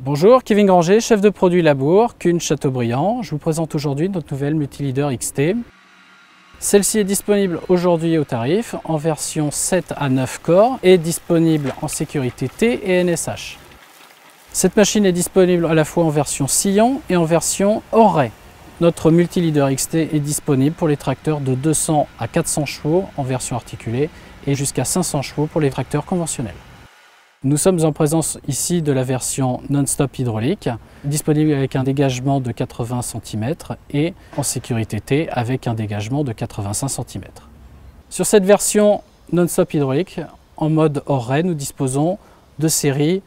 Bonjour, Kevin Granger, chef de produit Labour, Kuhn Châteaubriand. Je vous présente aujourd'hui notre nouvelle Multileader XT. Celle-ci est disponible aujourd'hui au tarif en version 7 à 9 corps et disponible en sécurité T et NSH. Cette machine est disponible à la fois en version sillon et en version hors ray. Notre Multileader XT est disponible pour les tracteurs de 200 à 400 chevaux en version articulée et jusqu'à 500 chevaux pour les tracteurs conventionnels. Nous sommes en présence ici de la version non-stop hydraulique, disponible avec un dégagement de 80 cm et en sécurité T avec un dégagement de 85 cm. Sur cette version non-stop hydraulique, en mode hors ray, nous disposons de séries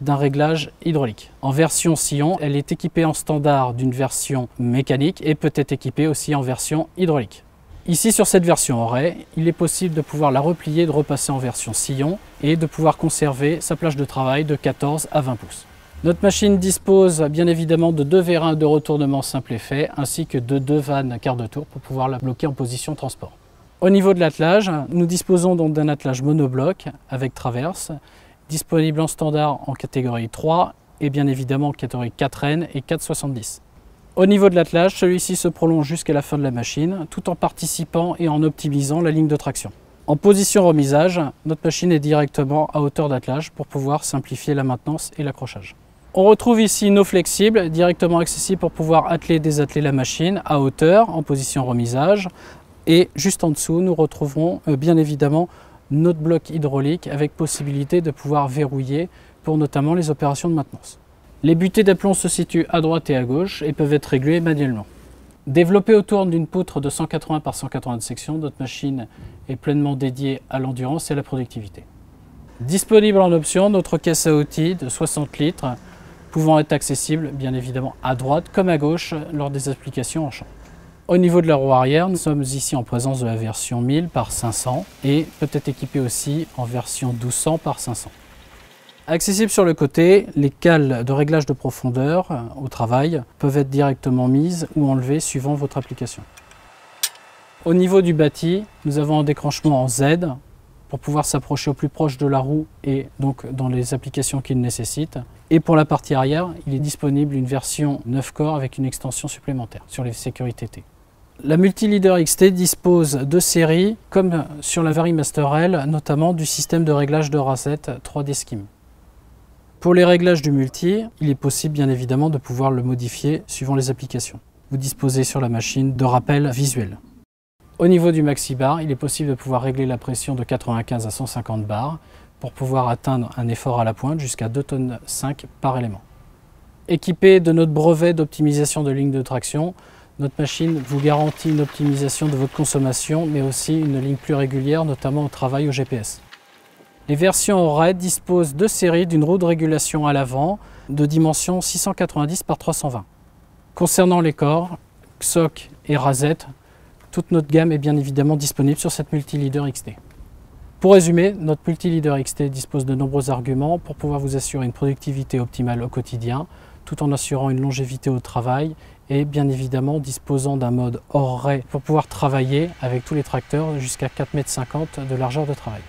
d'un réglage hydraulique. En version sillon, elle est équipée en standard d'une version mécanique et peut être équipée aussi en version hydraulique. Ici, sur cette version hors ray, il est possible de pouvoir la replier, de repasser en version sillon et de pouvoir conserver sa plage de travail de 14 à 20 pouces. Notre machine dispose bien évidemment de 2 vérins de retournement simple effet ainsi que de 2 vannes quart de tour pour pouvoir la bloquer en position transport. Au niveau de l'attelage, nous disposons donc d'un attelage monobloc avec traverse, disponible en standard en catégorie 3 et bien évidemment en catégorie 4N et 470. Au niveau de l'attelage, celui-ci se prolonge jusqu'à la fin de la machine, tout en participant et en optimisant la ligne de traction. En position remisage, notre machine est directement à hauteur d'attelage pour pouvoir simplifier la maintenance et l'accrochage. On retrouve ici nos flexibles, directement accessibles pour pouvoir atteler et désatteler la machine à hauteur, en position remisage. Et juste en dessous, nous retrouverons bien évidemment notre bloc hydraulique avec possibilité de pouvoir verrouiller pour notamment les opérations de maintenance. Les butées d'aplomb se situent à droite et à gauche et peuvent être réglées manuellement. Développée autour d'une poutre de 180 par 180 de section, notre machine est pleinement dédiée à l'endurance et à la productivité. Disponible en option, notre caisse à outils de 60 litres, pouvant être accessible bien évidemment à droite comme à gauche lors des applications en champ. Au niveau de la roue arrière, nous sommes ici en présence de la version 1000 par 500 et peut être équipée aussi en version 1200 par 500. Accessible sur le côté, les cales de réglage de profondeur au travail peuvent être directement mises ou enlevées suivant votre application. Au niveau du bâti, nous avons un décranchement en Z pour pouvoir s'approcher au plus proche de la roue et donc dans les applications qu'il nécessite. Et pour la partie arrière, il est disponible une version 9 corps avec une extension supplémentaire sur les sécurités T. La Multileader XT dispose de séries, comme sur la Varimaster L, notamment du système de réglage de racette 3D Scheme. Pour les réglages du multi, il est possible bien évidemment de pouvoir le modifier suivant les applications. Vous disposez sur la machine de rappels visuels. Au niveau du maxi bar, il est possible de pouvoir régler la pression de 95 à 150 bars pour pouvoir atteindre un effort à la pointe jusqu'à 2,5 tonnes par élément. Équipé de notre brevet d'optimisation de ligne de traction, notre machine vous garantit une optimisation de votre consommation mais aussi une ligne plus régulière, notamment au travail au GPS. Les versions hors ray disposent de séries d'une roue de régulation à l'avant de dimension 690 par 320. Concernant les corps, XOC et Razette, toute notre gamme est bien évidemment disponible sur cette Multileader XT. Pour résumer, notre Multileader XT dispose de nombreux arguments pour pouvoir vous assurer une productivité optimale au quotidien, tout en assurant une longévité au travail et bien évidemment disposant d'un mode hors ray pour pouvoir travailler avec tous les tracteurs jusqu'à 4,50 m de largeur de travail.